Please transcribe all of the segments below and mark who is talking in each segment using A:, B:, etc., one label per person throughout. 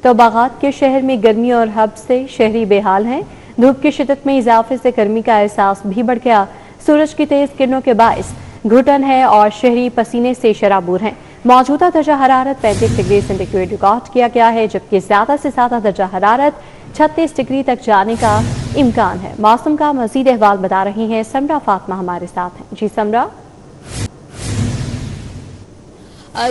A: تو باغات کے شہر میں گرمی اور ہب سے شہری بے حال ہیں۔ دھوپ کی شدت میں اضافے سے گرمی کا احساس بھی بڑھ گیا۔ سورج کی تیز کرنوں کے باعث گھٹن ہے اور شہری پسینے سے شرابور ہیں۔ موجودہ درجہ حرارت 35 ڈگری سینٹی گریڈ ریکارڈ کیا گیا ہے، جبکہ زیادہ سے زیادہ درجہ حرارت 36 ڈگری تک جانے کا امکان ہے۔ موسم کا مزید احوال بتا رہی ہیں سمرا فاطمہ ہمارے ساتھ ہیں۔ جی سمرا۔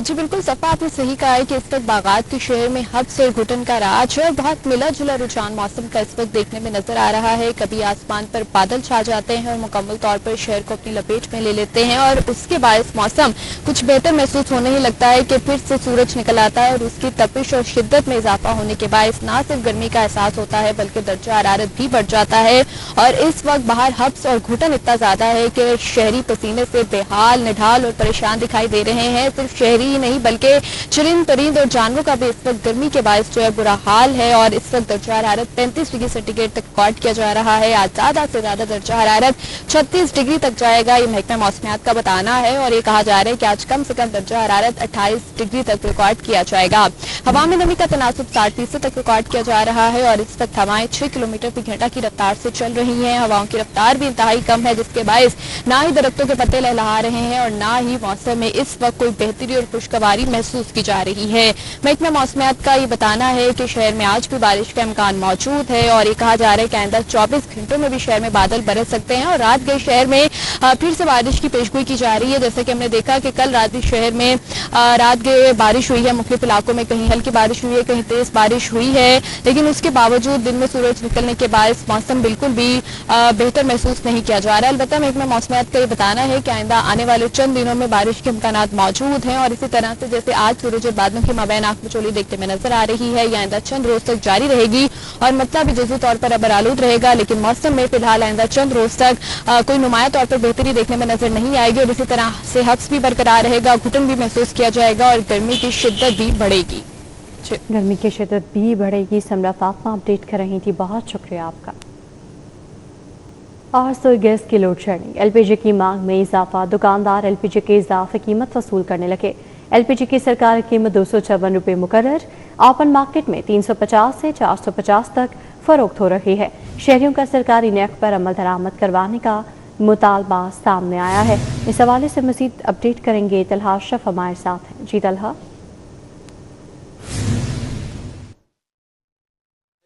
B: جی بالکل صفا، آپ نے صحیح کہا ہے کہ اس وقت باغات کے شہر میں ہب سے گھٹن کا راج ہے اور بہت ملا جلا رجحان موسم کا اس وقت دیکھنے میں نظر آ رہا ہے۔ کبھی آسمان پر بادل چھا جاتے ہیں اور مکمل طور پر شہر کو اپنی لپیٹ میں لے لیتے ہیں اور اس کے باعث موسم کچھ بہتر محسوس ہونے ہی لگتا ہے کہ پھر سے سورج نکل آتا ہے اور اس کی تپش اور شدت میں اضافہ ہونے کے باعث نہ صرف گرمی کا احساس ہوتا ہے بلکہ درجہ حرارت بھی بڑھ جاتا ہے اور اس وقت باہر ہبس اور گھٹن اتنا زیادہ ہے کہ شہری پسینے سے بے حال نڈھال اور پریشان دکھائی دے رہے ہیں۔ صرف شہری ہی نہیں بلکہ چرند پرند اور جانوروں کا بھی اس وقت گرمی کے باعث جو ہے برا حال ہے اور اس وقت درجہ حرارت 35 ڈگری سینٹی گریڈ تک ریکارڈ کیا جا رہا ہے۔ آج زیادہ سے زیادہ درجہ حرارت 36 ڈگری تک جائے گا، یہ محکمہ موسمیات کا بتانا ہے اور یہ کہا جا رہا ہے کہ آج کم سے کم درجہ حرارت 28 ڈگری تک ریکارڈ کیا جائے گا۔ ہوا میں نمی کا تناسب 60% تک ریکارڈ کیا جا رہا ہے اور اس وقت ہوائیں 6 کلومیٹر فی گھنٹہ کی رفتار سے چل رہی ہیں۔ ہواؤں کی رفتار بھی انتہائی کم ہے جس کے باعث نہ ہی درختوں کے پتے لہلہا رہے ہیں اور نہ ہی موسم میں اس وقت کوئی بہتری اور خوشگواری محسوس کی جا رہی ہے۔ محکمہ موسمیات کا یہ بتانا ہے کہ شہر میں آج بھی بارش کا امکان موجود ہے اور یہ کہا جا رہا ہے کہ آئندہ 24 گھنٹوں میں بھی شہر میں بادل برس سکتے ہیں اور رات گئے شہر میں پھر سے بارش کی پیشگوئی کی جا رہی ہے۔ جیسے کہ ہم نے دیکھا کہ کل رات بھی شہر میں رات گئے بارش ہوئی ہے، مختلف علاقوں میں کہیں ہلکی بارش ہوئی ہے، کہیں تیز بارش ہوئی ہے، لیکن اس کے باوجود دن میں سورج نکلنے کے باعث موسم بالکل بھی بہتر محسوس نہیں کیا جا رہا ہے۔ البتہ محکمہ موسمیات کا یہ بتانا ہے کہ آئندہ آنے والے چند دنوں میں بارش کے امکانات موجود ہیں اور اسی طرح سے جیسے آج سورج اور بادلوں کے مابین آنکھ مچولی دیکھنے میں نظر آ رہی ہے، یہ آئندہ چند روز تک جاری رہے گی اور مطلب بھی جزوی طور پر ابر آلود رہے گا، لیکن موسم میں فی الحال آئندہ چند روز تک کوئی نمایاں طور پر بہتری دیکھنے میں نظر نہیں آئے گی اور اسی طرح سے ہبس بھی برقرار رہے گا، گھٹن بھی محسوس کیا جائے گا اور گرمی کی شدت بھی بڑھے گی۔
A: گرمی کی شدت بھی بڑھے گی۔ سمرا فاطمہ اپڈیٹ کر رہی تھی، بہت شکریہ آپ کا۔ اور سوئی گیس کی لوڈ شیڈنگ، ایل پی جی کی مانگ میں اضافہ، دکاندار ایل پی جی کے اضافی قیمت وصول کرنے لگے۔ ایل پی جی کی سرکاری قیمت 256 روپے مقرر، اوپن مارکیٹ میں 350 سے 450 تک فروخت ہو رہی ہے۔ شہریوں کا سرکاری نرخ پر عمل درآمد کروانے کا مطالبہ سامنے آیا ہے۔ اس حوالے سے مزید اپڈیٹ کریں گے طلحہ اشرف ہمارے ساتھ ہیں۔ جی طلحہ۔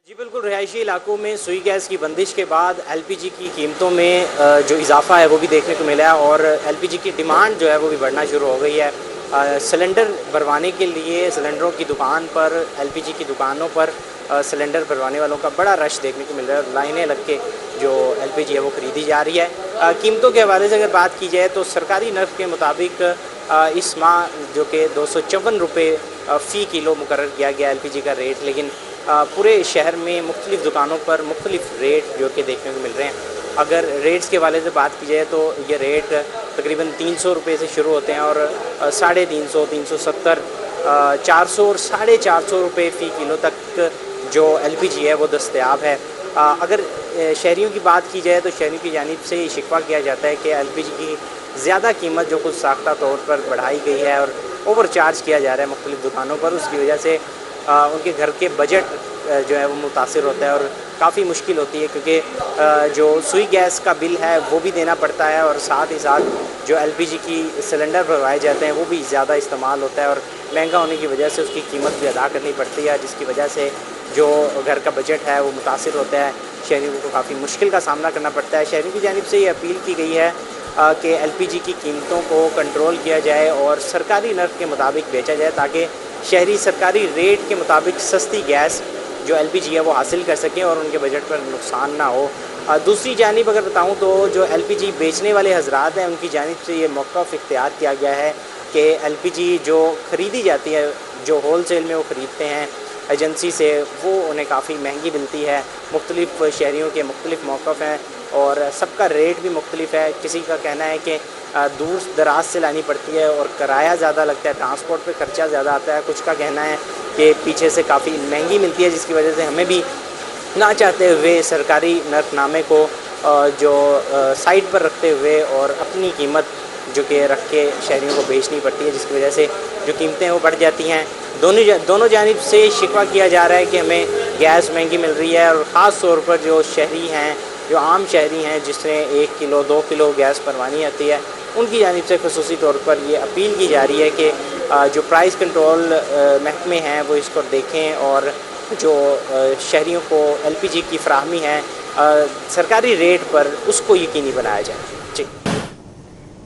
C: جی بالکل، رہائشی علاقوں میں سوئی گیس کی بندش کے بعد ایل پی جی کی قیمتوں میں جو اضافہ ہے وہ بھی دیکھنے کو ملا ہے اور ایل پی جی کی ڈیمانڈ جو ہے وہ بھی بڑھنا شروع ہو گئی ہے۔ سلنڈر بھروانے کے لیے سلنڈروں کی دکان پر، ایل پی جی کی دکانوں پر سلنڈر بھروانے والوں کا بڑا رش دیکھنے کو مل رہا ہے اور لائنیں لگ کے جو ایل پی جی ہے وہ خریدی جا رہی ہے۔ قیمتوں کے حوالے سے اگر بات کی جائے تو سرکاری نرخ کے مطابق اس ماہ جو کہ 254 روپے فی کلو مقرر کیا گیا ایل پی جی کا ریٹ، لیکن پورے شہر میں مختلف دکانوں پر مختلف ریٹ جو کہ دیکھنے کو مل رہے ہیں۔ اگر ریٹس کے حوالے سے بات کی جائے تو یہ ریٹ تقریباً 300 روپے سے شروع ہوتے ہیں اور 350، 370، 400 اور 450 روپے فی کلو تک جو ایل پی جی ہے وہ دستیاب ہے۔ اگر شہریوں کی بات کی جائے تو شہریوں کی جانب سے یہ شکوہ کیا جاتا ہے کہ ایل پی جی کی زیادہ قیمت جو خود ساختہ طور پر بڑھائی گئی ہے اور اوور چارج کیا جا رہا ہے مختلف دکانوں پر، اس کی وجہ سے ان کے گھر کے بجٹ جو ہے وہ متاثر ہوتا ہے اور کافی مشکل ہوتی ہے، کیونکہ جو سوئی گیس کا بل ہے وہ بھی دینا پڑتا ہے اور ساتھ ہی ساتھ جو ایل پی جی کی سلنڈر بھروائے جاتے ہیں وہ بھی زیادہ استعمال ہوتا ہے اور مہنگا ہونے کی وجہ سے اس کی قیمت بھی ادا کرنی پڑتی ہے، جس کی وجہ سے جو گھر کا بجٹ ہے وہ متاثر ہوتا ہے، شہریوں کو کافی مشکل کا سامنا کرنا پڑتا ہے۔ شہریوں کی جانب سے یہ اپیل کی گئی ہے کہ ایل پی جی کی قیمتوں کو کنٹرول کیا جائے اور سرکاری نرخ کے مطابق بیچا جائے تاکہ شہری سرکاری ریٹ کے مطابق سستی گیس جو ایل پی جی ہے وہ حاصل کر سکیں اور ان کے بجٹ پر نقصان نہ ہو۔ دوسری جانب اگر بتاؤں تو جو ایل پی جی بیچنے والے حضرات ہیں ان کی جانب سے یہ موقف اختیار کیا گیا ہے کہ ایل پی جی جو خریدی جاتی ہے، جو ہول سیل میں وہ خریدتے ہیں ایجنسی سے، وہ انہیں کافی مہنگی ملتی ہے۔ مختلف شہریوں کے مختلف موقف ہیں اور سب کا ریٹ بھی مختلف ہے۔ کسی کا کہنا ہے کہ دور دراز سے لانی پڑتی ہے اور کرایہ زیادہ لگتا ہے، ٹرانسپورٹ پہ خرچہ زیادہ آتا ہے۔ کچھ کا کہنا ہے کہ پیچھے سے کافی مہنگی ملتی ہے، جس کی وجہ سے ہمیں بھی نہ چاہتے ہوئے سرکاری نرخ نامے کو جو سائٹ پر رکھتے ہوئے اور اپنی قیمت جو کہ رکھ کے شہریوں کو بیچنی پڑتی ہے، جس کی وجہ سے جو قیمتیں ہیں وہ بڑھ جاتی ہیں۔ دونوں جانب سے شکوہ کیا جا رہا ہے کہ ہمیں گیس مہنگی مل رہی ہے، اور خاص طور پر جو شہری ہیں، جو عام شہری ہیں، جس نے 1 کلو 2 کلو گیس بھروانی آتی ہے، ان کی جانب سے خصوصی طور پر یہ اپیل کی جا رہی ہے کہ جو پرائز کنٹرول محکمے ہیں وہ اس کو دیکھیں، اور جو شہریوں کو LPG کی فراہمی ہے سرکاری ریٹ پر اس کو یقینی بنایا جائے۔ جی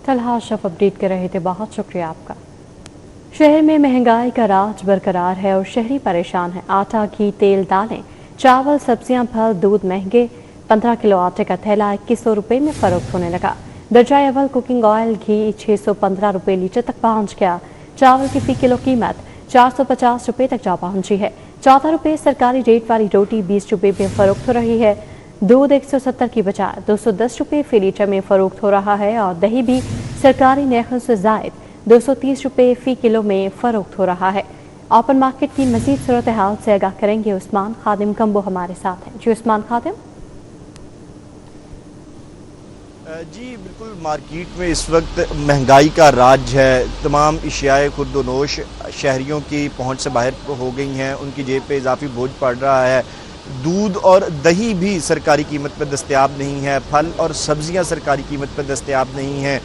A: طلحہ اشرف اپڈیٹ کر رہے تھے، بہت شکریہ آپ کا۔ شہر میں مہنگائی کا راج برقرار ہے اور شہری پریشان ہیں۔ آٹا، گھی، تیل، دالیں، چاول، سبزیاں، پھل، دودھ مہنگے۔ 15 کلو آٹے کا تھیلا 2100 روپے میں فروخت ہونے لگا۔ درجہ اول کوکنگ آئل گھی 615 روپے لیٹر تک پہنچ گیا۔ چاول کی فی کلو قیمت 450 روپے تک جا پہنچی ہے۔ 14 روپے سرکاری ریٹ والی روٹی 20 روپے میں فروخت ہو رہی ہے۔ دودھ 170 کی بجائے 210 روپے فی لیٹر میں فروخت ہو رہا ہے، اور دہی بھی سرکاری نرخوں سے زائد 230 روپے فی کلو میں فروخت ہو رہا ہے۔ اوپن مارکیٹ کی مزید صورتحال سے آگاہ کریں گے عثمان خادم کمبو ہمارے ساتھ ہیں۔ جی عثمان خادم۔
D: جی بالکل، مارکیٹ میں اس وقت مہنگائی کا راج ہے۔ تمام اشیاء خرد و نوش شہریوں کی پہنچ سے باہر ہو گئی ہیں، ان کی جیب پہ اضافی بوجھ پڑ رہا ہے۔ دودھ اور دہی بھی سرکاری قیمت پہ دستیاب نہیں ہے، پھل اور سبزیاں سرکاری قیمت پہ دستیاب نہیں ہیں۔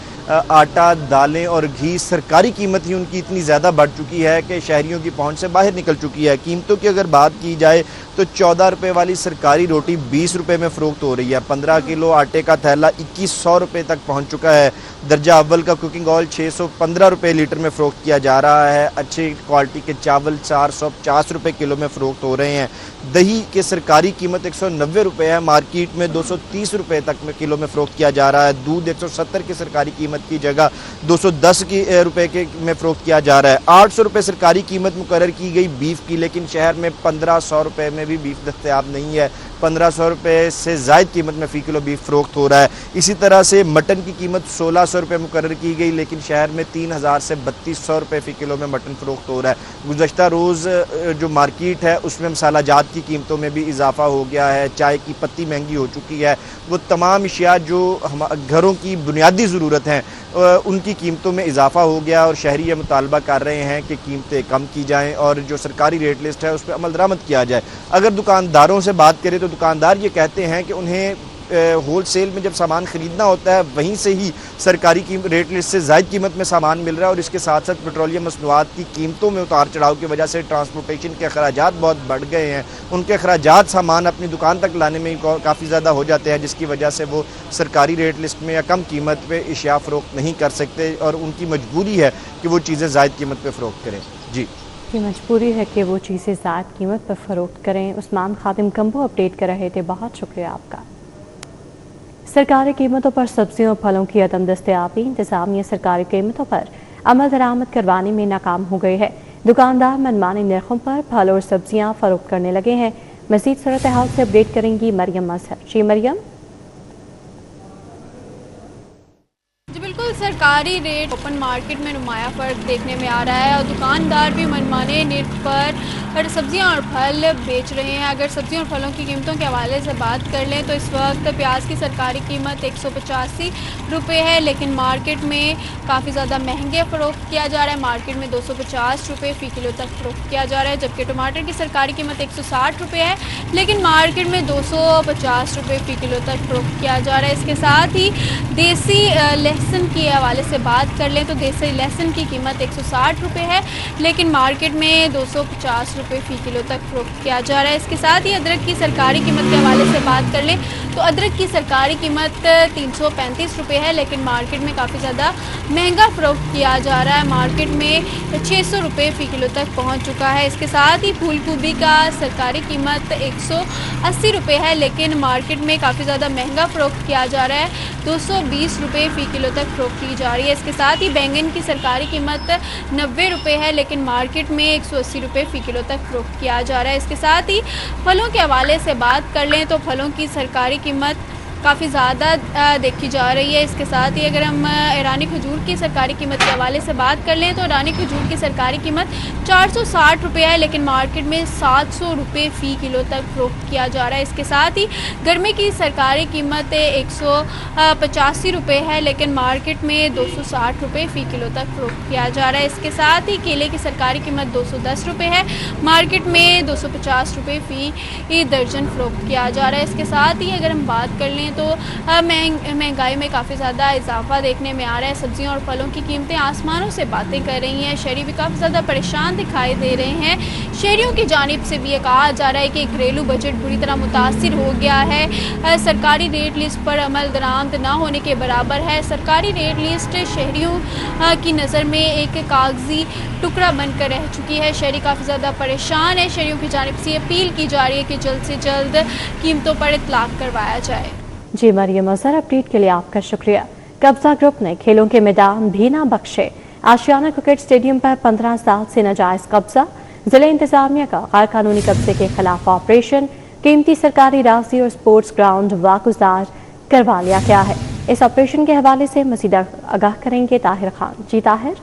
D: آٹا، دالیں اور گھی سرکاری قیمت ہی ان کی اتنی زیادہ بڑھ چکی ہے کہ شہریوں کی پہنچ سے باہر نکل چکی ہے۔ قیمتوں کی اگر بات کی جائے تو 14 روپے والی سرکاری روٹی 20 روپے میں فروخت ہو رہی ہے۔ 15 کلو آٹے کا تھیلا 2100 روپے تک پہنچ چکا ہے۔ درجہ اول کا کوکنگ آئل 615 روپے لیٹر میں فروخت کیا جا رہا ہے۔ اچھی کوالٹی کے چاول 450 روپے کلو میں فروخت ہو رہے ہیں۔ دہی کے سرکاری قیمت 190 روپے ہے، مارکیٹ میں 230 روپے تک میں کلو میں فروخت کیا جا رہا ہے۔ دودھ 170 کی سرکاری قیمت کی جگہ 210 روپے میں فروخت کیا جا رہا ہے۔ 800 روپے سرکاری قیمت مقرر کی گئی بیف کی، لیکن شہر میں 1500 روپے میں بھی بیف دستیاب نہیں ہے۔ 1500 روپے سے زائد قیمت میں فی کلو بیف فروخت ہو رہا ہے۔ اسی طرح سے مٹن کی قیمت 1600 روپے مقرر کی گئی، لیکن شہر میں 3000 سے 3200 روپے فی کلو میں مٹن فروخت ہو رہا ہے۔ گزشتہ روز جو مارکیٹ ہے اس میں مسالہ جات کی قیمتوں میں بھی اضافہ ہو گیا ہے۔ چائے کی پتی مہنگی ہو چکی ہے۔ وہ تمام اشیاء جو گھروں کی بنیادی ضرورت ہیں ان کی قیمتوں میں اضافہ ہو گیا، اور شہری یہ مطالبہ کر رہے ہیں کہ قیمتیں کم کی جائیں اور جو سرکاری ریٹ لسٹ ہے اس پہ عمل درآمد کیا جائے۔ اگر دکانداروں سے بات کریں تو دکاندار یہ کہتے ہیں کہ انہیں ہول سیل میں جب سامان خریدنا ہوتا ہے وہیں سے ہی سرکاری ریٹ لسٹ سے زائد قیمت میں سامان مل رہا ہے، اور اس کے ساتھ ساتھ پیٹرولیم مصنوعات کی قیمتوں میں اتار چڑھاؤ کی وجہ سے ٹرانسپورٹیشن کے اخراجات بہت بڑھ گئے ہیں۔ ان کے اخراجات سامان اپنی دکان تک لانے میں کافی زیادہ ہو جاتے ہیں، جس کی وجہ سے وہ سرکاری ریٹ لسٹ میں یا کم قیمت پہ اشیاء فروخت نہیں کر سکتے، اور ان کی مجبوری ہے کہ وہ چیزیں زائد قیمت پہ فروخت کریں۔ جی
A: کی مجبوری ہے کہ وہ چیزیں زائد قیمت پر فروخت کریں۔ عثمان خادم کمبو اپڈیٹ کر رہے تھے، بہت شکریہ آپ کا۔ سرکاری قیمتوں پر سبزیوں اور پھلوں کی عدم دستیابی، انتظامیہ سرکاری قیمتوں پر عمل درآمد کروانے میں ناکام ہو گئے ہے۔ دکاندار منمانی نرخوں پر پھل اور سبزیاں فروخت کرنے لگے ہیں۔ مزید صورتحال سے اپڈیٹ کریں گی مریم اظہر۔ جی مریم۔
B: جی بالکل، سرکاری ریٹ اوپن مارکیٹ میں نمایاں فرق دیکھنے میں آ رہا ہے، اور دکاندار بھی منمانے نرخ پر سبزیاں اور پھل بیچ رہے ہیں۔ اگر سبزیوں اور پھلوں کی قیمتوں کے حوالے سے بات کر لیں تو اس وقت پیاز کی سرکاری قیمت 185 روپے ہے، لیکن مارکیٹ میں کافی زیادہ مہنگے فروخت کیا جا رہا ہے۔ مارکیٹ میں 250 روپے فی کلو تک فروخت کیا جا رہا ہے، جبکہ ٹماٹر کی سرکاری قیمت 160 روپے ہے، لیکن مارکیٹ میں 250 روپے فی کلو تک فروخت کیا جا رہا ہے۔ اس کے ساتھ ہی دیسی لہسن کے حوالے سے بات کر لیں تو دیسی لہسن کی قیمت 160 روپے ہے، لیکن مارکیٹ میں 250 روپے فی کلو تک فروخت کیا جا رہا ہے۔ اس کے ساتھ ہی ادرک کی سرکاری قیمت کے حوالے سے بات کر لیں تو ادرک کی سرکاری قیمت 335 روپے ہے، لیکن مارکیٹ میں کافی زیادہ مہنگا فروخت کیا جا رہا ہے۔ مارکیٹ میں 600 روپے فی کلو تک پہنچ چکا ہے۔ اس کے ساتھ ہی پھول گوبھی کا سرکاری قیمت 180 روپے ہے، لیکن مارکیٹ میں کافی زیادہ مہنگا فروخت کیا جا رہا ہے، 220 روپے فی کلو تک فروخت کی جا رہی ہے۔ اس کے ساتھ ہی بینگن کی سرکاری قیمت 90 روپے ہے، لیکن مارکیٹ میں 180 روپے فی کلو تک فروخت کیا جا رہا ہے۔ اس کے ساتھ ہی پھلوں کے حوالے سے بات کر لیں تو پھلوں کی سرکاری قیمت
E: काफ़ी ज़्यादा देखी जा रही है। इसके साथ ही अगर हम ईरानी खजूर की सरकारी कीमत के हवाले से बात कर लें तो ईरानी खजूर की सरकारी कीमत 460 रुपये है, लेकिन मार्केट में 700 रुपये फ़ी किलो तक फ़रोख्त किया जा रहा है। इसके साथ ही गर्मी की सरकारी कीमत 185 रुपये है, लेकिन मार्केट में 260 रुपये फ़ी किलो तक फ़रोख्त किया जा रहा है। इसके साथ ही केले की सरकारी कीमत 210 रुपये है, मार्केट में 250 रुपये फ़ी दर्जन फ़रोख्त किया जा रहा है। इसके साथ ही अगर हम बात कर लें तो महंगाई में काफ़ी ज़्यादा इजाफा देखने में आ रहा है। सब्जियों और फलों की कीमतें आसमानों से बातें कर रही हैं। शहरी भी काफ़ी ज़्यादा परेशान दिखाई दे रहे हैं। शहरियों की जानिब से भी ये कहा जा रहा है कि घरेलू बजट बुरी तरह मुतासिर हो गया है। सरकारी रेट लिस्ट पर अमल दरामद न होने के बराबर है। सरकारी रेट लिस्ट शहरियों की नज़र में एक कागजी टुकड़ा बनकर रह चुकी है। शहरी काफ़ी ज़्यादा परेशान है। शहरियों की जानिब से अपील की जा रही है कि जल्द से जल्द कीमतों पर इतलाक करवाया जाए।
A: जी मरियम अजहर, अपडेट के लिए आपका शुक्रिया। कब्जा ग्रुप ने खेलों के मैदान भी ना बख्शे। आशियाना क्रिकेट स्टेडियम पर 15 साल से नाजायज कब्जा, जिला इंतजामिया का गैर कानूनी कब्जे के खिलाफ ऑपरेशन, कीमती सरकारी रास्ते और स्पोर्ट्स ग्राउंड वागुजार करवा लिया गया है। इस ऑपरेशन के हवाले से मजीद आगाह करेंगे ताहिर खान। जी ताहिर।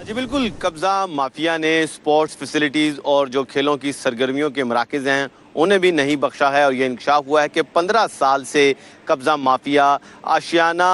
F: जी बिल्कुल, कब्जा माफिया ने स्पोर्ट्स फैसिलिटीज़ और जो खेलों की सरगर्मियों के मराकज़ हैं उन्हें भी नहीं बख्शा है। और ये इंकशाफ हुआ है कि 15 साल से कब्जा माफिया आशियाना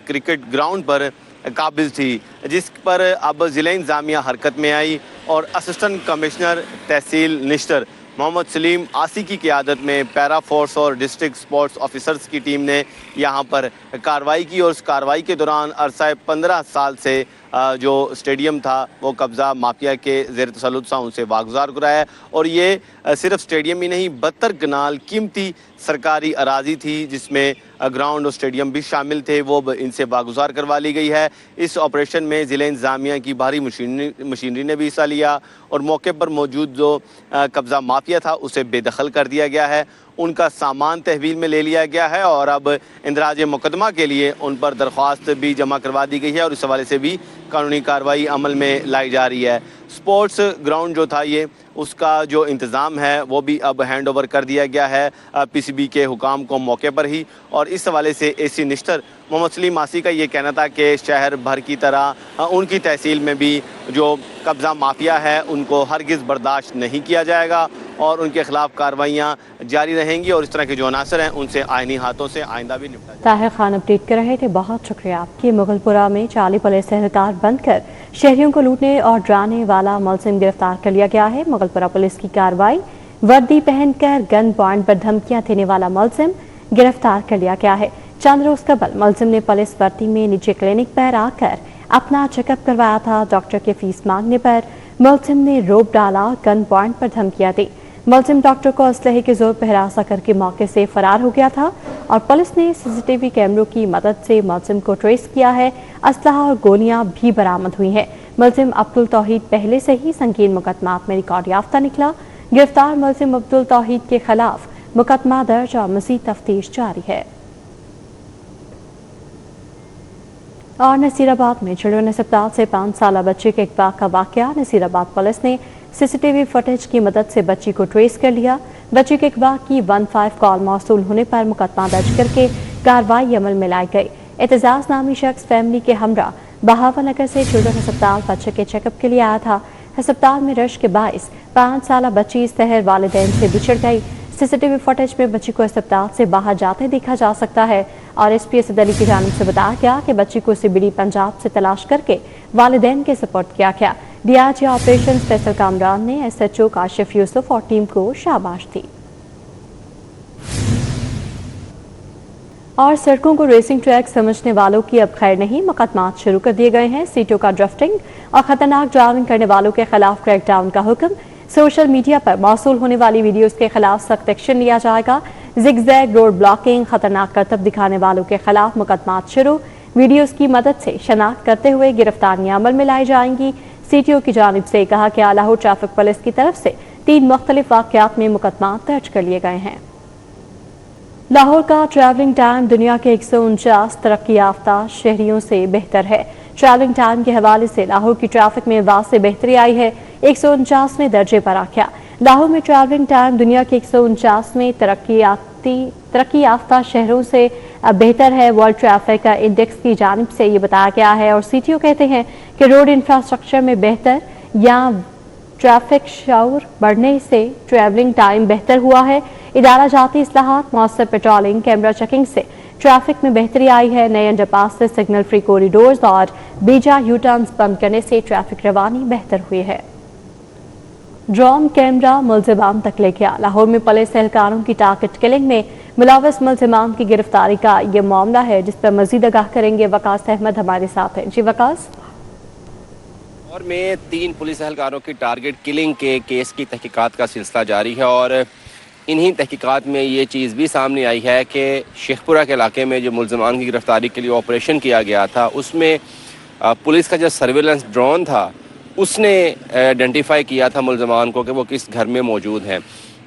F: क्रिकेट ग्राउंड पर काबिज थी, जिस पर अब ज़िला इंतज़ामिया हरकत में आई और असिस्टेंट कमिश्नर तहसील निश्तर मोहम्मद सलीम आसी की क़ियादत में पैरा फोर्स और डिस्ट्रिक्ट स्पोर्ट्स ऑफिसर्स की टीम ने यहाँ पर कार्रवाई की। और उस कार्रवाई के दौरान अरसा 15 साल से जो स्टेडियम था वो कब्ज़ा माफिया के ज़ेर तसल्लुत था, उनसे वागुजार कराया। और ये सिर्फ स्टेडियम ही नहीं, 72 कनाल कीमती सरकारी अराजी थी जिसमें ग्राउंड और स्टेडियम भी शामिल थे, वो इनसे वागुजार करवा ली गई है। इस ऑपरेशन में ज़िला इंतज़ामिया की भारी मशीनरी ने भी हिस्सा लिया और मौके पर मौजूद जो कब्ज़ा माफिया था उसे बेदखल कर दिया गया है। उनका सामान तहवील में ले लिया गया है और अब इंदराज मुकदमा के लिए उन पर दरख्वास्त भी जमा करवा दी गई है और इस हवाले से भी कानूनी कार्रवाई अमल में लाई जा रही है। स्पोर्ट्स ग्राउंड जो था ये, उसका जो इंतज़ाम है वो भी अब हैंड ओवर कर दिया गया है पीसीबी के हुकाम को मौके पर ही। और इस हवाले से एसी निश्तर मोहम्मद सलीम आसी का ये कहना था कि शहर भर की तरह उनकी तहसील में भी जो कब्ज़ा माफिया है उनको हरगिज़ बर्दाश्त नहीं किया जाएगा और उनके खिलाफ कार्रवाइयाँ जारी रहेंगी और इस तरह के जो अनासर हैं उनसे आइनी हाथों से आइंदा भी निपटा जाएगा।
A: ताहिर खान अपडेट कर रहे थे, बहुत शुक्रिया आपकी। मुगलपुरा में 40 पुलिस एहलकार बनकर शहरियों को लूटने और डराने वाला मुलजिम गिरफ्तार कर लिया गया है। मुगलपुरा पुलिस की कार्रवाई, वर्दी पहनकर गन पॉइंट पर धमकियां देने वाला मुलजिम गिरफ्तार कर लिया गया है। चंद रोज कबल मुलजिम ने पुलिस वर्दी में निजी क्लिनिक पर आकर अपना चेकअप करवाया था। डॉक्टर के फीस मांगने पर मुलजिम ने रोप डाला और गन पॉइंट पर धमकियां दी। मुलजिम डॉक्टर को असलहे के जोर पर हिरासा करके मौके से फरार हो गया था और पुलिस ने सीसीटीवी कैमरों की मदद से मुलजिम को ट्रेस किया है। असलहा और गोलियां भी बरामद हुई हैं। मुलजिम अब्दुल तौहीद पहले से ही संगीन मुकदमात में रिकॉर्ड याफ्ता निकला। गिरफ्तार मुलजिम अब्दुल तौहीद के खिलाफ मुकदमा दर्ज और मज़ीद तफ्तीश जारी है। और नसीराबाद में चिल्ड्रन अस्पताल से 5 साला बच्चे के अगवा का वाकया। नसीराबाद पुलिस ने सीसीटीवी फुटेज की मदद से बच्ची को ट्रेस कर लिया। बच्ची के अगवा की 15 कॉल मौसूल होने पर मुकदमा दर्ज करके कार्रवाई अमल में लाई गई। एतजाज नामी शख्स फैमिली के हमरा बहावा नगर से चिल्ड्रन अस्पताल बच्चे के चेकअप के लिए आया था। अस्पताल में रश के बाइस 5 साला बच्ची इस तहर वालिदैन से बिछड़ गई। सीसीटीवी फुटेज में बच्ची को अस्पताल से बाहर जाते देखा जा सकता है और एसपी असद अली की जानिब से बताया गया कि बच्ची को सीबीडी पंजाब से तलाश करके वालिदैन के सपोर्ट किया गया। डीआईजी ऑपरेशन फैसल कामरान ने एसएचओ काशिफ यूसुफ और टीम को शाबाश दी। और सड़कों को रेसिंग ट्रैक समझने वालों की अब खैर नहीं, मुकदमात शुरू कर दिए गए हैं। सीटों का ड्रिफ्टिंग और खतरनाक ड्राइविंग करने वालों के खिलाफ क्रैकडाउन का हुक्म। सोशल मीडिया पर मौसूल होने वाली वीडियोस के खिलाफ सख्त एक्शन लिया जाएगा। जिगजैग रोड ब्लॉकिंग, खतरनाक करतब दिखाने वालों के खिलाफ मुकदमात शुरू। वीडियोस की मदद से शनाख्त करते हुए गिरफ्तारियां अमल में लाई जाएंगी। सीटीओ की जानिब से कहा कि लाहौर ट्रैफिक पुलिस की तरफ से 3 मुख्तलिफ वाक़यात में मुकदमात दर्ज कर लिए गए हैं। लाहौर का ट्रैवलिंग टाइम दुनिया के 149 तरक्की याफ्ता शहरियों से बेहतर है। ट्रैवलिंग टाइम के हवाले से लाहौर की ट्रैफिक में वाज़ेह बेहतरी आई है। 149वें दर्जे पर आ गया। लाहौर में ट्रैवलिंग टाइम दुनिया के 149वें तरक्की तरक्की याफ्ता शहरों से बेहतर है। वर्ल्ड ट्रैफिक इंडेक्स की जानिब से ये बताया गया है और सीटीओ कहते हैं कि रोड इंफ्रास्ट्रक्चर में बेहतर या ट्रैफिक शौर बढ़ने से ट्रैवलिंग टाइम बेहतर हुआ है। इदारा जाती इस्लाहात, मौसर पेट्रोलिंग, कैमरा चेकिंग से ट्रैफिक में बेहतरी आई है। नए अंडरपास से सिग्नल फ्री कॉरिडोर्स और बीजा यू टर्न्स बंद करने से ट्रैफिक रवानी बेहतर हुई है। ड्रोन कैमरा मुल्जिमान तक ले गया। लाहौर में पुलिस एहलकारों की टारगेट किलिंग में मुलव्वस मुल्जिमान की गिरफ्तारी का ये मामला है, जिस पर मजीद आगाह करेंगे वकास अहमद हमारे साथ है। जी वकास।
G: और में 3 पुलिस एहलकारों की टारगेट किलिंग के केस की तहकीकात का सिलसिला जारी है और इन्हीं तहकीकात में ये चीज़ भी सामने आई है कि शेखपुरा के इलाके में जो मुल्जिमान की गिरफ्तारी के लिए ऑपरेशन किया गया था, उसमें पुलिस का जो सर्विलेंस ड्रोन था उसने आइडेंटिफाई किया था मुल्जिमान को कि वो किस घर में मौजूद हैं।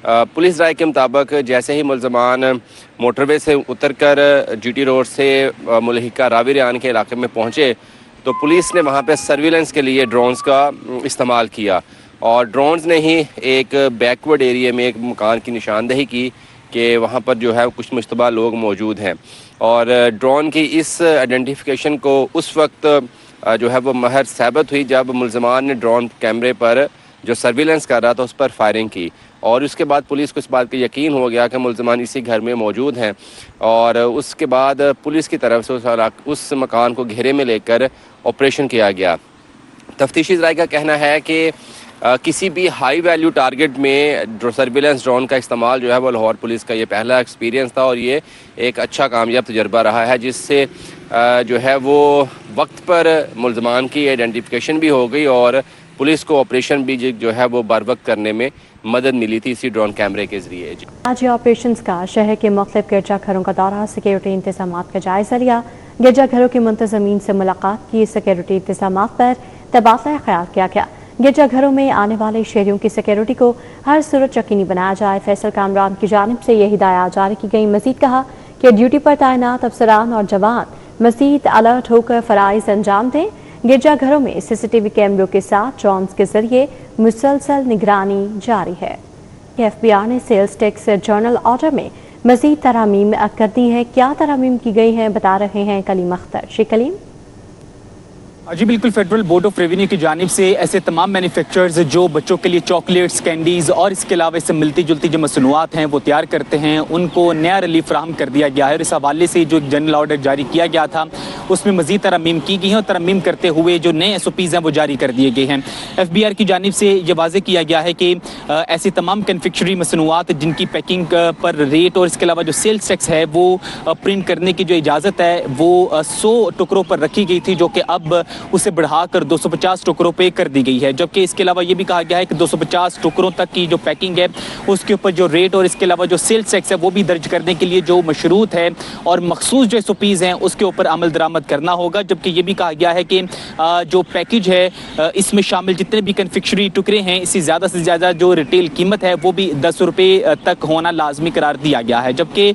G: पुलिस राय के मुताबिक जैसे ही मुल्जिमान मोटरवे से उतरकर जीटी रोड से मुल्हिका रावी रियान के इलाके में पहुँचे तो पुलिस ने वहाँ पे सर्विलेंस के लिए ड्रोन्स का इस्तेमाल किया और ड्रोन्स ने ही एक बैकवर्ड एरिया में एक मकान की निशानदेही की कि वहाँ पर जो है कुछ मुश्तबा लोग मौजूद हैं और ड्रोन की इस आइडेंटिफिकेशन को उस वक्त जो है वो महर साबित हुई जब मुल्जिमान ने ड्रोन कैमरे पर जो सर्विलेंस कर रहा था उस पर फायरिंग की और उसके बाद पुलिस को इस बात का यकीन हो गया कि मुल्जिमान इसी घर में मौजूद हैं और उसके बाद पुलिस की तरफ से उस मकान को घेरे में लेकर ऑपरेशन किया गया। तफ्तीशी ज़राए का कहना है कि किसी भी हाई वैल्यू टारगेट में सर्विलेंस ड्रोन का इस्तेमाल जो है वो लाहौर पुलिस का ये पहला एक्सपीरियंस था और ये एक अच्छा कामयाब तजर्बा रहा है, जिससे जो है वो वक्त पर मुल्जिमान की आइडेंटिफिकेशन भी हो गई और पुलिस को ऑपरेशन भी जो है वो बर वक्त करने में मदद मिली थी इसी ड्रोन कैमरे के जरिए।
A: आज ऑपरेशंस का शहर के मुख्तलिफ गिरजाघरों का दौरा, सिक्योरिटी इंतजामात का जायजा लिया, गिरजाघरों के मुंतजमीन से मुलाकात की, सिक्योरिटी इंतजामात पर तबादला ख्याल किया गया। गिरजाघरों में आने वाले शहरियों की सिक्योरिटी को हर सूरत यकीनी बनाया जाए। फैसल कामरान की जानिब से यह हिदायत जारी की गई। मजीद कहा कि ड्यूटी पर तैनात अफसरान और जवान मजीद अलर्ट होकर फराइज अंजाम दें। गिरजाघरों में सीसीटीवी कैमरों के साथ ड्रोन्स के जरिए मुसलसल निगरानी जारी है। एफबीआर ने सेल्स टैक्स जर्नल ऑर्डर में मजीद तरामीम कर दी है। क्या तरामीम की गई हैं, बता रहे हैं कलीम अख्तर। शेख कलीम।
H: जी बिल्कुल, फेडरल बोर्ड ऑफ रेवेन्यू की जानिब से ऐसे तमाम मैन्युफैक्चरर्स जो बच्चों के लिए चॉकलेट्स, कैंडीज़ और इसके अलावा इससे मिलती जुलती जो मसनूआत हैं वो तैयार करते हैं, उनको नया रिलीफ फराहम कर दिया गया है और इस हवाले से जो जनरल ऑर्डर जारी किया गया था उसमें मजीद तरमीम की गई है और तरमीम करते हुए जो नए SOPs हैं वो जारी कर दिए गए हैं। FBR की जानिब से ये वाज़े किया गया है कि ऐसी तमाम कन्फेक्शनरी मसनूआत जिनकी पैकिंग पर रेट और इसके अलावा जो सेल्स टैक्स है वो प्रिंट करने की जो इजाज़त है वो 100 टुकड़ों पर रखी गई थी, जो कि अब उसे बढ़ाकर 250 टुकड़ों पे कर दी गई है। जबकि इसके अलावा ये भी कहा गया है कि 250 टुकड़ों तक की जो पैकिंग है उसके ऊपर जो रेट और इसके अलावा जो सेल्स टैक्स है वो भी दर्ज करने के लिए जो मशरूत है और मखसूस जो SOPs हैं उसके ऊपर अमल दरामद करना होगा। जबकि ये भी कहा गया है कि जो पैकेज है इसमें शामिल जितने भी कन्फेक्शनरी टुकड़े हैं इससे ज़्यादा से ज़्यादा जो रिटेल कीमत है वो भी 10 रुपये तक होना लाजमी करार दिया गया है। जबकि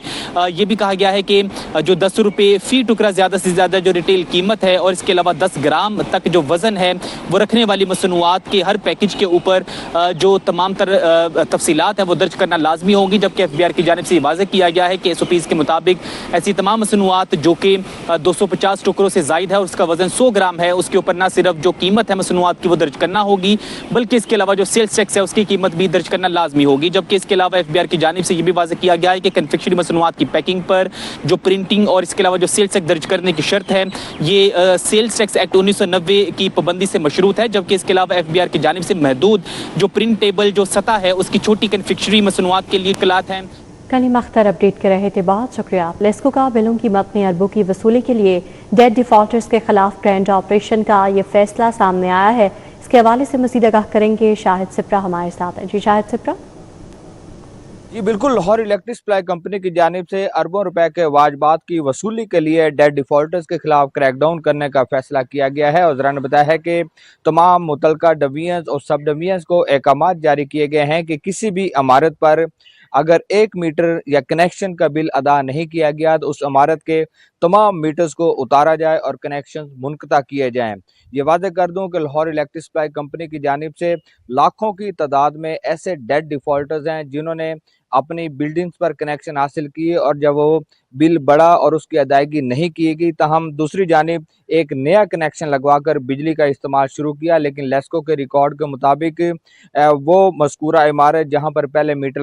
H: ये भी कहा गया है कि जो 10 रुपये फ़ी टुकड़ा ज़्यादा से ज़्यादा जो रिटेल कीमत है और इसके अलावा 10 ग्राम तक जो वज़न है वो रखने वाली मसनूआत के हर पैकेज के ऊपर जो तमाम तफसीलात हैं वो दर्ज करना लाजमी होगी। जबकि FBR की जानिब से वाज़ेह किया गया है कि SOPs के मुताबिक ऐसी तमाम मसनूआत जो कि 250 टुकड़ों से ज़ायद है और उसका वज़न 100 ग्राम है उसके ऊपर ना सिर्फ जो कीमत है मसनूआत की वो दर्ज करना होगी बल्कि इसके अलावा जो सेल्स टैक्स है उसकी कीमत भी दर्ज करना लाजमी होगी। जबकि इसके अलावा FBR की जानिब से ये भी वाज़ेह किया गया है कि कन्फेक्शनरी मसनूआत की पैकिंग पर जो प्रिंटिंग और इसके अलावा जो सेल्स टैक्स दर्ज करने की शर्त है ये सेल्स टैक्स एक्ट 1990 की पाबंदी से मशरूत है। जबकि इसके अलावा FBR की जानिब से महदूद जो प्रिंटेबल जो सतह है उसकी छोटी कन्फेक्शनरी मसनूआत के लिए इकलात हैं।
A: कलीम अख्तर अपडेट कर रहे थे। बहुत शुक्रिया। लेस्को का बिलों की मद में अरबों की वसूली के लिए डेट डिफॉल्टर्स के खिलाफ ग्रैंड ऑपरेशन का ये फैसला सामने आया है। इसके हवाले से मज़ीद आगाह करेंगे शाहिद सिप्रा हमारे साथ है। जी शाहिद सिप्रा।
I: जी बिल्कुल, लाहौर इलेक्ट्रिक सप्लाई कंपनी की जानिब से अरबों रुपए के वाजबात की वसूली के लिए डेट डिफॉल्टर्स के खिलाफ क्रैकडाउन करने का फैसला किया गया है। वज़रा ने बताया है कि तमाम मुतलका डिवीजन्स और सब डिवीजन्स को अहकामात जारी किए गए हैं कि किसी भी इमारत पर अगर 1 मीटर या कनेक्शन का बिल अदा नहीं किया गया तो उस इमारत के तमाम मीटर्स को उतारा जाए और कनेक्शन मुनक़ता किए जाएं। ये वादे कर दूं कि लाहौर इलेक्ट्रिक सप्लाई कंपनी की जानिब से लाखों की तादाद में ऐसे डेट डिफॉल्टर्स हैं जिन्होंने अपनी बिल्डिंग्स पर कनेक्शन हासिल किए और जब वो बिल बढ़ा और उसकी अदायगी नहीं की गई तो हम दूसरी जानिब एक नया कनेक्शन लगवाकर बिजली का इस्तेमाल शुरू किया, लेकिन लेस्को के रिकॉर्ड के मुताबिक वो मज़कूरा इमारत जहां पर पहले मीटर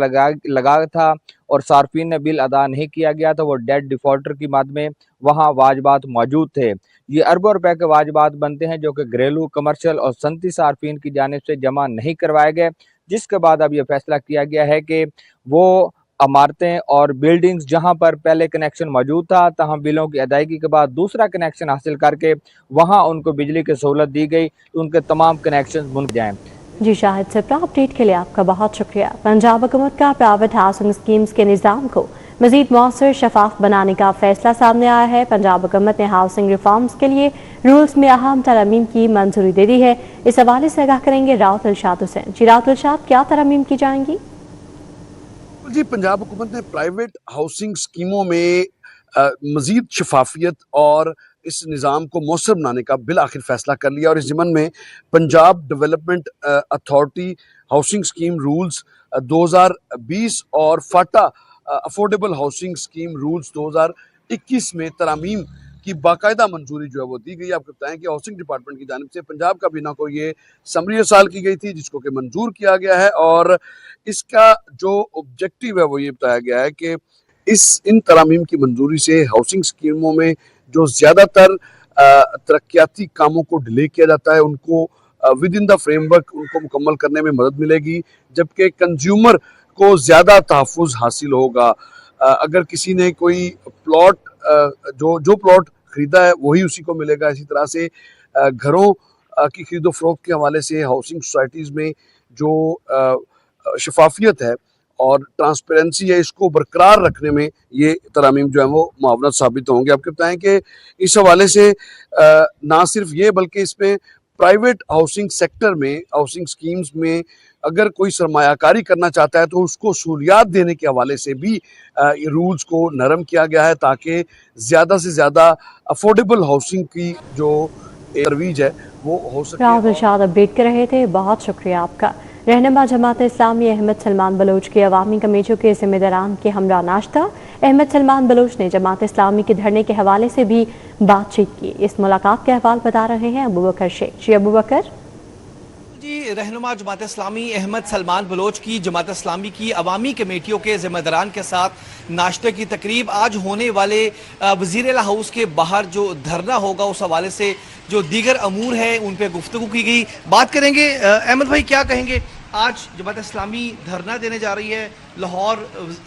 I: लगा था और सार्फिन ने बिल अदा नहीं किया गया था, वो डेड डिफॉल्टर की मद में वहां वाजबात मौजूद थे। ये अरबों रुपए के वाजबात बनते हैं जो कि घरेलू, कमर्शियल और सनती सार्फिन की जानिब से जमा नहीं करवाए गए, जिसके बाद अब यह फैसला किया गया है कि वो इमारतें और बिल्डिंग्स जहां पर पहले कनेक्शन मौजूद था, तहां बिलों की अदायगी के बाद दूसरा कनेक्शन हासिल करके वहां उनको बिजली की सहूलत दी गई तो उनके तमाम कनेक्शन बन जाएं।
A: जी शाहिद सिप्रा, अपडेट के लिए आपका बहुत शुक्रिया। पंजाब हुकूमत का प्राइवेट हाउसिंग स्कीम्स के निज़ाम को मज़ीद मौसर शफाफ बनाने का फैसला सामने आया है। पंजाब हुकूमत ने हाउसिंग रिफॉर्म्स के लिए रूल्स में अहम तरमीम की मंजूरी दे दी है। इस हवाले से आगाह करेंगे राउत इरशाद हुसैन। जी राउत इरशाद, क्या तरमीम की जाएंगी?
J: जी, पंजाब हुकूमत ने प्राइवेट हाउसिंग स्कीमों में मज़ीद शफाफियत और इस निज़ाम को मौसर बनाने का बिल आखिर फैसला कर लिया और इस ज़िमन में Punjab development authority housing scheme rules 2020 और फाटा अफोर्डेबल हाउसिंग स्कीम रूल्स 2021 में तरमीम की बाकायदा मंजूरी जो है वो दी गई। आपको बताएं कि हाउसिंग डिपार्टमेंट की जानिब से पंजाब काबीना को ये समरी साल की गई थी जिसको कि मंजूर किया गया है और इसका जो ऑब्जेक्टिव है वो ये बताया गया है कि इन तरमीम की मंजूरी से हाउसिंग स्कीमों में जो ज़्यादातर तरक्याती कामों को डिले किया जाता है उनको विद इन द फ्रेमवर्क उनको मुकम्मल करने में मदद मिलेगी, जबकि कंज्यूमर को ज़्यादा तहफ़्फ़ुज़ हासिल होगा। अगर किसी ने कोई प्लॉट जो प्लॉट ख़रीदा है वही उसी को मिलेगा। इसी तरह से घरों की खरीदो फरोख्त के हवाले से हाउसिंग सोसाइटीज़ में जो शफाफियत है और ट्रांसपेरेंसी है इसको बरकरार रखने में ये तरमीम जो है वो मुआवनत साबित होंगे। आपको बताएं कि इस हवाले से ना सिर्फ ये बल्कि इसमें प्राइवेट हाउसिंग सेक्टर में हाउसिंग स्कीम्स में अगर कोई सरमायाकारी करना चाहता है तो उसको सहूलियात देने के हवाले से भी ये रूल्स को नरम किया गया है ताकि ज़्यादा से ज़्यादा अफोर्डेबल हाउसिंग की जो तरवीज है वो हो सके।
A: राहुल इरशाद अपडेट कर रहे थे, बहुत शुक्रिया आपका। रहनुमा जमात इस्लामी अहमद सलमान बलोच के अवामी कमेटियों के जिम्मेदारान के हमरा नाश्ता। अहमद सलमान बलोच ने जमात इस्लामी के धरने के हवाले से भी बातचीत की। इस मुलाकात के अहवाल बता रहे हैं अबू बकर शेख। जी अबू बकर।
K: जी, रहनुमा जमात इस्लामी अहमद सलमान बलोच की जमात इस्लामी की अवामी कमेटियों के जिम्मेदारान के साथ नाश्ते की तकरीब आज होने वाले वज़ीर हाउस के बाहर जो धरना होगा उस हवाले से जो दीगर अमूर है उन पर गुफ्तगू की गई। बात करेंगे अहमद भाई, क्या कहेंगे? आज जमात इस्लामी धरना देने जा रही है लाहौर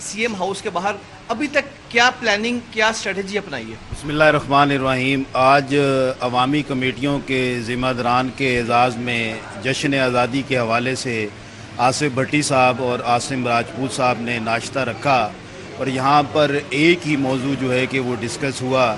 K: सीएम हाउस के बाहर, अभी तक क्या प्लानिंग, क्या स्ट्रेटजी अपनाई है?
L: बिस्मिल्लाहिर्रहमानिर्रहीम। आज अवामी कमेटियों के ज़िम्मेदारान के एजाज़ में जश्न आज़ादी के हवाले से आसिफ भट्टी साहब और आसिम राजपूत साहब ने नाश्ता रखा और यहाँ पर एक ही मौजू जो है कि वो डिस्कस हुआ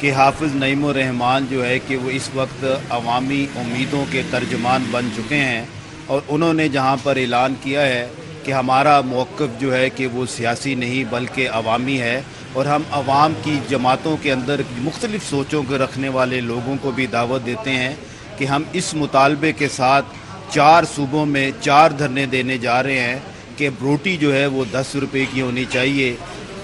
L: कि हाफिज़ नईमुर रहमान जो है कि वो इस वक्त अवामी उम्मीदों के तर्जमान बन चुके हैं और उन्होंने जहाँ पर ऐलान किया है कि हमारा मौक़िफ़ जो है कि वो सियासी नहीं बल्कि अवामी है और हम अवाम की जमातों के अंदर मुख्तलिफ़ सोचों के रखने वाले लोगों को भी दावत देते हैं कि हम इस मुतालबे के साथ 4 सूबों में 4 धरने देने जा रहे हैं कि रोटी जो है वो 10 रुपये की होनी चाहिए,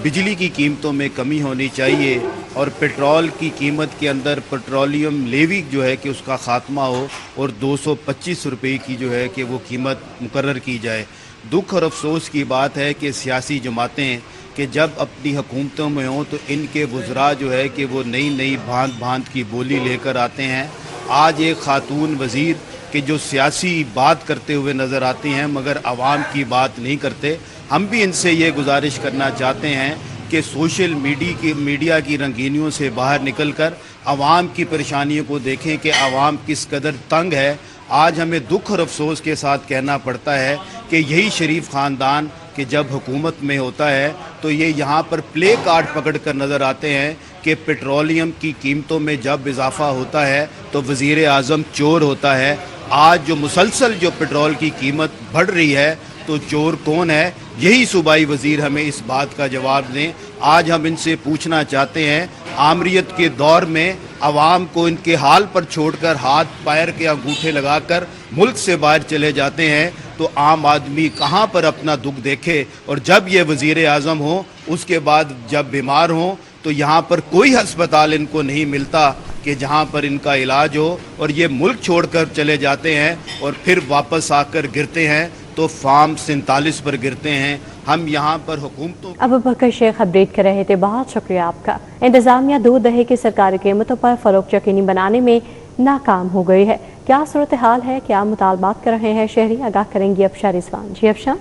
L: बिजली की कीमतों में कमी होनी चाहिए और पेट्रोल की कीमत के अंदर पेट्रोलियम लेवी जो है कि उसका ख़ात्मा हो और 225 रुपये की जो है कि वो कीमत मुकर्रर की जाए। दुख और अफसोस की बात है कि सियासी जमातें कि जब अपनी हुकूमतों में हों तो इनके वज़रा जो है कि वो नई नई भांत भांत की बोली लेकर आते हैं। आज एक ख़ातून वज़ीर कि जो सियासी बात करते हुए नज़र आती हैं मगर आवाम की बात नहीं करते। हम भी इनसे ये गुजारिश करना चाहते हैं कि सोशल मीडिया की रंगीनियों से बाहर निकलकर आवाम की परेशानियों को देखें कि आवाम किस कदर तंग है। आज हमें दुख और अफसोस के साथ कहना पड़ता है कि यही शरीफ ख़ानदान कि जब हुकूमत में होता है तो ये यहाँ पर प्ले कार्ड पकड़ कर नज़र आते हैं कि पेट्रोलियम की कीमतों में जब इजाफ़ा होता है तो वज़ीर आज़म चोर होता है। आज जो मुसलसल जो पेट्रोल की कीमत बढ़ रही है तो चोर कौन है? यही सूबाई वज़ीर हमें इस बात का जवाब दें। आज हम इनसे पूछना चाहते हैं, आमरीत के दौर में आवाम को इनके हाल पर छोड़कर हाथ पैर के अंगूठे लगाकर मुल्क से बाहर चले जाते हैं, تو عام آدمی کہاں پر اپنا دکھ دیکھے. اور جب یہ وزیر اعظم ہوں اس کے بعد جب بیمار ہوں تو یہاں پر کوئی ہسپتال ان کو نہیں ملتا کہ جہاں پر ان کا علاج ہو, اور یہ ملک چھوڑ کر چلے جاتے ہیں اور پھر واپس آ کر گرتے ہیں تو فارم 47 پر گرتے ہیں. ہم یہاں پر حکومتوں
A: ابوبکر شیخ اپڈیٹ کر رہے تھے, بہت شکریہ آپ کا. انتظامیہ 2 دہے کی سرکاری قیمتوں پر فروخت یقینی بنانے میں ناکام ہو گئی ہے. کیا صورتحال ہے, کیا مطالبات کر رہے ہیں شہری, آگاہ کریں گی افشا رضوان. جی افشا.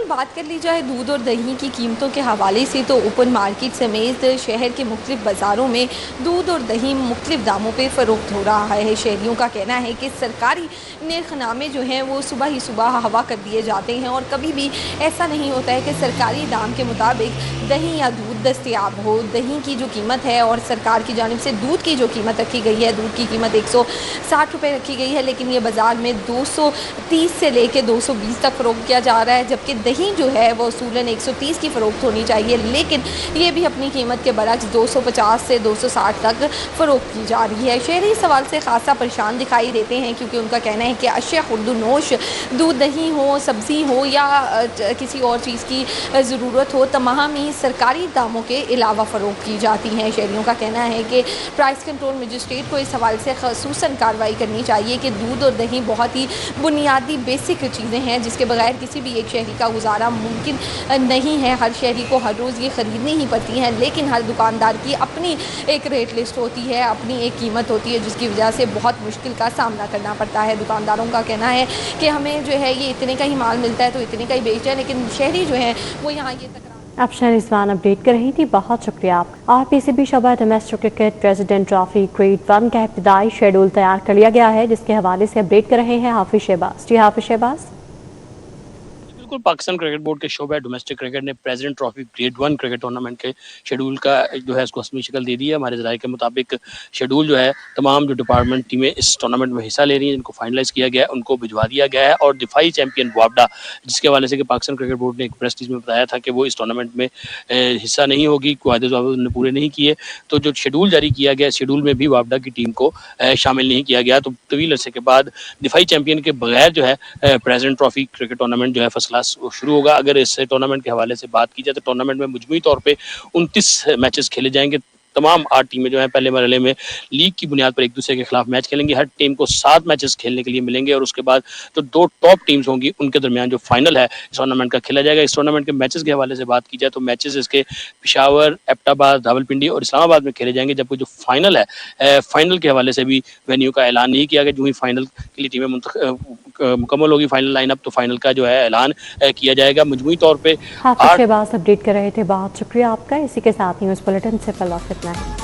M: بات کر لی جائے دودھ اور دہی کی قیمتوں کے حوالے سے تو اوپن مارکیٹ سمیت شہر کے مختلف بازاروں میں دودھ اور دہی مختلف داموں پہ فروخت ہو رہا ہے. شہریوں کا کہنا ہے کہ سرکاری نرخ نامے جو ہیں وہ صبح ہی صبح ہوا کر دیے جاتے ہیں اور کبھی بھی ایسا نہیں ہوتا ہے کہ سرکاری دام کے مطابق دہی یا دودھ دستیاب ہو. دہی کی جو قیمت ہے اور سرکار کی جانب سے دودھ کی جو قیمت رکھی گئی ہے, دودھ کی قیمت 160 روپے رکھی گئی ہے, لیکن یہ بازار میں 230 سے لے کے 220 تک فروخت کیا جا رہا ہے, جبکہ دہی جو ہے وہ اصولاً 130 کی فروخت ہونی چاہیے, لیکن یہ بھی اپنی قیمت کے برعکس 250 سے 260 تک فروخت کی جا رہی ہے. شہری اس سوال سے خاصا پریشان دکھائی دیتے ہیں کیونکہ ان کا کہنا ہے کہ اشیاء خورد و نوش, دودھ دہی ہو, سبزی ہو یا کسی اور چیز کی ضرورت ہو, تمام ہی سرکاری داموں کے علاوہ فروخت کی جاتی ہیں. شہریوں کا کہنا ہے کہ پرائس کنٹرول مجسٹریٹ کو اس حوالے سے خصوصاً کارروائی کرنی چاہیے کہ دودھ اور دہی بہت ہی بنیادی بیسک چیزیں ہیں جس کے بغیر کسی بھی ایک شہری کا گزارا ممکن نہیں ہے. ہر شہری کو ہر روز یہ خریدنی ہی پڑتی ہیں, لیکن ہر دکاندار کی اپنی ایک ریٹ لسٹ ہوتی ہے, اپنی ایک قیمت ہوتی ہے, جس کی وجہ سے بہت مشکل کا سامنا کرنا پڑتا ہے. دکانداروں کا کہنا ہے کہ ہمیں جو ہے یہ اتنے کا ہی مال ملتا ہے تو اتنے کا ہی بیچتے ہیں, لیکن شہری جو ہیں وہ یہاں یہ
A: افشا رضوان اپڈیٹ کر رہی تھی, بہت شکریہ آپ. اور پی سی بی شعبہ domestic cricket president trophy grade 1 کا ابتدائی شیڈول تیار کر لیا گیا ہے, جس کے حوالے سے اپڈیٹ کر رہے ہیں حافظ شہباز. جی حافظ شہباز.
N: بالکل, پاکستان کرکٹ بورڈ کے شعبہ ڈومیسٹک کرکٹ نے president trophy grade 1 cricket tournament کے شیڈول کا جو ہے اس کو رسمی شکل دے دی ہے. ہمارے ذرائع کے مطابق شیڈول جو ہے تمام جو ڈپارٹمنٹ ٹیمیں اس ٹورنامنٹ میں حصہ لے رہی ہیں جن کو فائنلائز کیا گیا ہے ان کو بھجوا دیا گیا ہے, اور دفاعی چیمپئن وابڈا جس کے حوالے سے کہ پاکستان کرکٹ بورڈ نے ایک پریس ریلیز میں بتایا تھا کہ وہ اس ٹورنامنٹ میں حصہ نہیں ہوگی, قواعد ضوابط نے پورے نہیں کیے, تو جو شیڈول جاری کیا گیا شیڈول میں بھی وابڈا کی ٹیم کو شامل نہیں کیا گیا. تو طویل عرصے کے بعد دفاعی چیمپئن کے بغیر جو ہے پریزیڈنٹ ٹرافی کرکٹ ٹورنامنٹ جو ہے فرسٹ کلاس شروع ہوگا. اگر اس ٹورنامنٹ کے حوالے سے بات کی جائے تو ٹورنامنٹ میں مجموعی طور پہ 29 میچز کھیلے جائیں گے. تمام 8 ٹیمیں جو ہیں پہلے مرحلے میں لیگ کی بنیاد پر ایک دوسرے کے خلاف میچ کھیلیں گی. ہر ٹیم کو 7 میچز کھیلنے کے لیے ملیں گے, اور اس کے بعد جو 2 ٹاپ ٹیمز ہوں گی ان کے درمیان جو فائنل ہے اس ٹورنامنٹ کا کھیلا جائے گا. اس ٹورنامنٹ کے میچز کے حوالے سے بات کی جائے تو میچز اس کے پشاور, ایبٹ آباد, راولپنڈی اور اسلام آباد میں کھیلے جائیں گے, جبکہ جو فائنل ہے فائنل کے حوالے سے بھی وینیو کا اعلان نہیں کیا گیا. جو ہی فائنل کے لیے ٹیمیں مکمل ہوگی فائنل لائن اپ تو فائنل کا جو ہے اعلان کیا جائے گا. مجموعی طور پہ
A: حافظ شہباز اپڈیٹ کر رہے تھے, بہت شکریہ آپ کا. اسی کے ساتھ نیوز بلیٹن سے فی الوقت اتنا ہے.